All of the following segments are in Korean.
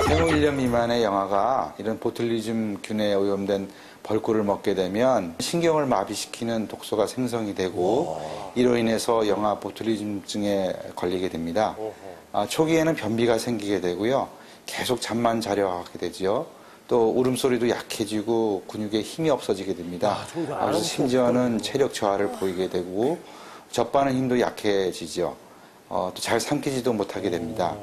생후 1년 미만의 영아가 이런 보툴리즘균에 오염된 벌꿀을 먹게 되면 신경을 마비시키는 독소가 생성이 되고 이로 인해서 영아 보툴리즘증에 걸리게 됩니다. 초기에는 변비가 생기게 되고요. 계속 잠만 자려 하게 되지요. 또 울음소리도 약해지고 근육에 힘이 없어지게 됩니다. 그래서 심지어는 체력 저하를 보이게 되고 젖바는 힘도 약해지죠. 또 잘 삼키지도 못하게 됩니다.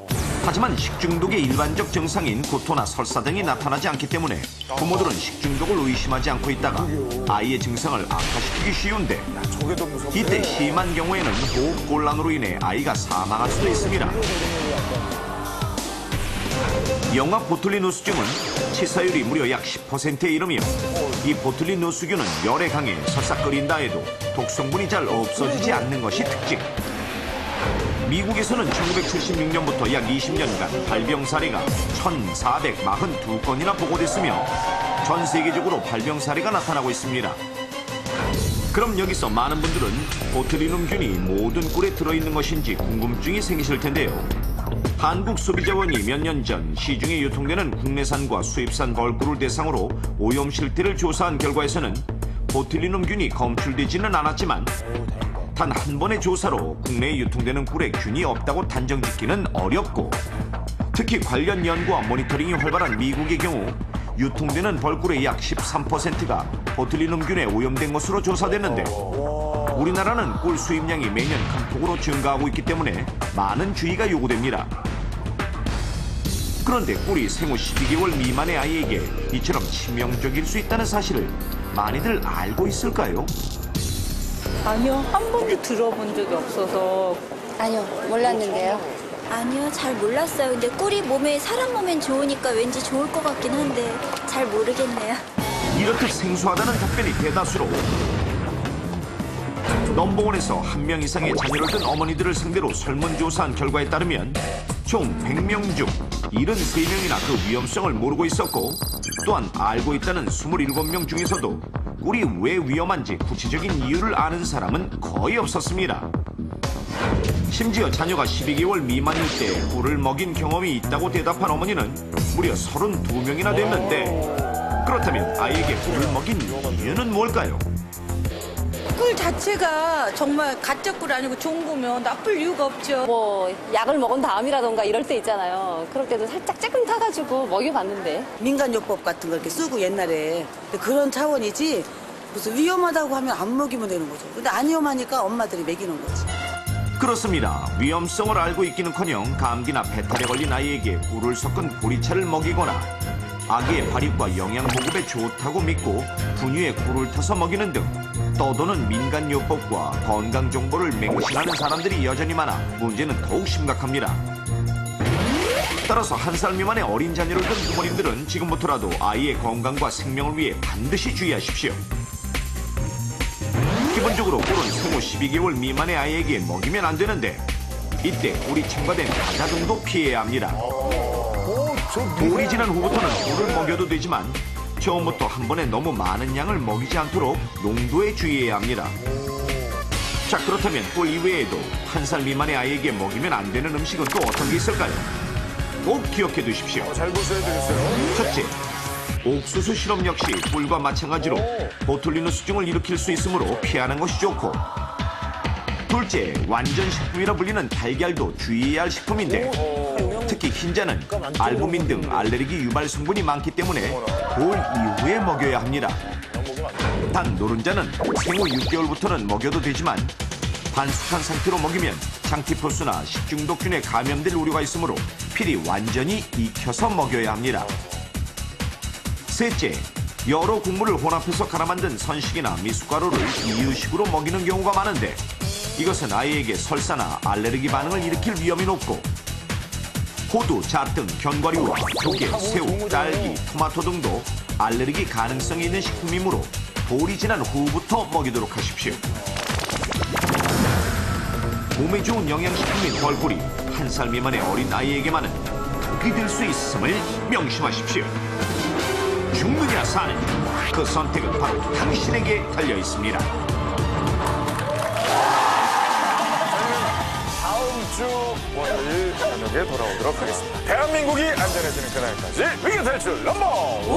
하지만 식중독의 일반적 증상인 구토나 설사 등이 나타나지 않기 때문에 부모들은 식중독을 의심하지 않고 있다가 아이의 증상을 악화시키기 쉬운데 이때 심한 경우에는 호흡곤란으로 인해 아이가 사망할 수도 있습니다. 영아 보툴리누스증은 치사율이 무려 약 10%에 이르며 이 보툴리누스균은 열에 강해 설사 끓인다 해도 독성분이 잘 없어지지 않는 것이 특징. 미국에서는 1976년부터 약 20년간 발병 사례가 1,442건이나 보고됐으며 전 세계적으로 발병 사례가 나타나고 있습니다. 그럼 여기서 많은 분들은 보툴리눔균이 모든 꿀에 들어있는 것인지 궁금증이 생기실 텐데요. 한국소비자원이 몇 년 전 시중에 유통되는 국내산과 수입산 벌꿀을 대상으로 오염 실태를 조사한 결과에서는 보툴리눔균이 검출되지는 않았지만 단 한 번의 조사로 국내에 유통되는 꿀에 균이 없다고 단정짓기는 어렵고 특히 관련 연구와 모니터링이 활발한 미국의 경우 유통되는 벌꿀의 약 13%가 보툴리눔균에 오염된 것으로 조사됐는데 우리나라는 꿀 수입량이 매년 큰 폭으로 증가하고 있기 때문에 많은 주의가 요구됩니다. 그런데 꿀이 생후 12개월 미만의 아이에게 이처럼 치명적일 수 있다는 사실을 많이들 알고 있을까요? 아니요, 한 번도 들어본 적이 없어서. 아니요, 몰랐는데요. 아니요, 잘 몰랐어요. 근데 꿀이 사람 몸엔 좋으니까 왠지 좋을 것 같긴 한데 잘 모르겠네요. 이렇듯 생소하다는 답변이 대다수로 넘버원에서 한 명 이상의 자녀를 둔 어머니들을 상대로 설문조사한 결과에 따르면 총 100명 중 73명이나 그 위험성을 모르고 있었고 또한 알고 있다는 27명 중에서도 꿀이 왜 위험한지 구체적인 이유를 아는 사람은 거의 없었습니다. 심지어 자녀가 12개월 미만일 때 꿀을 먹인 경험이 있다고 대답한 어머니는 무려 32명이나 됐는데 그렇다면 아이에게 꿀을 먹인 이유는 뭘까요? 꿀 자체가 정말 가짜 꿀 아니고 좋은 거면 나쁠 이유가 없죠. 뭐 약을 먹은 다음이라던가 이럴 때 있잖아요. 그럴 때도 살짝 쬐끔 타가지고 먹여봤는데. 민간요법 같은 거 이렇게 쓰고 옛날에 근데 그런 차원이지 무슨 위험하다고 하면 안 먹이면 되는 거죠. 근데 안 위험하니까 엄마들이 먹이는 거지. 그렇습니다. 위험성을 알고 있기는커녕 감기나 배탈에 걸린 아이에게 꿀을 섞은 보리차를 먹이거나 아기의 발육과 영양 보급에 좋다고 믿고 분유에 꿀을 타서 먹이는 등 떠도는 민간요법과 건강 정보를 맹신하는 사람들이 여전히 많아 문제는 더욱 심각합니다. 따라서 1살 미만의 어린 자녀를 둔 부모님들은 지금부터라도 아이의 건강과 생명을 위해 반드시 주의하십시오. 기본적으로 꿀은 생후 12개월 미만의 아이에게 먹이면 안 되는데 이때 꿀이 첨가된 과자 등도 피해야 합니다. 돌이 지난 후부터는 꿀을 먹여도 되지만 처음부터 한 번에 너무 많은 양을 먹이지 않도록 농도에 주의해야 합니다. 자, 그렇다면 꿀 이외에도 1살 미만의 아이에게 먹이면 안 되는 음식은 또 어떤 게 있을까요? 꼭 기억해 두십시오. 잘 보셔야 되겠어요. 첫째, 옥수수 시럽 역시 꿀과 마찬가지로 보툴리누스증을 일으킬 수 있으므로 피하는 것이 좋고 둘째, 완전 식품이라 불리는 달걀도 주의해야 할 식품인데 특히 흰자는 알부민 등 알레르기 유발 성분이 많기 때문에 돌 이후에 먹여야 합니다. 단 노른자는 생후 6개월부터는 먹여도 되지만 반숙한 상태로 먹이면 장티푸스나 식중독균에 감염될 우려가 있으므로 필히 완전히 익혀서 먹여야 합니다. 셋째, 여러 국물을 혼합해서 갈아 만든 선식이나 미숫가루를 이유식으로 먹이는 경우가 많은데 이것은 아이에게 설사나 알레르기 반응을 일으킬 위험이 높고 호두, 잣 등 견과류와 조개, 새우, 딸기, 토마토 등도 알레르기 가능성이 있는 식품이므로 돌이 지난 후부터 먹이도록 하십시오. 몸에 좋은 영양식품인 벌꿀이 1살 미만의 어린 아이에게만은 독이 될 수 있음을 명심하십시오. 죽느냐 사느냐 그 선택은 바로 당신에게 달려 있습니다. 다음 주 주 월요일 저녁에 돌아오도록 하겠습니다. 대한민국이 안전해지는 그날까지 위기 탈출 넘버 1!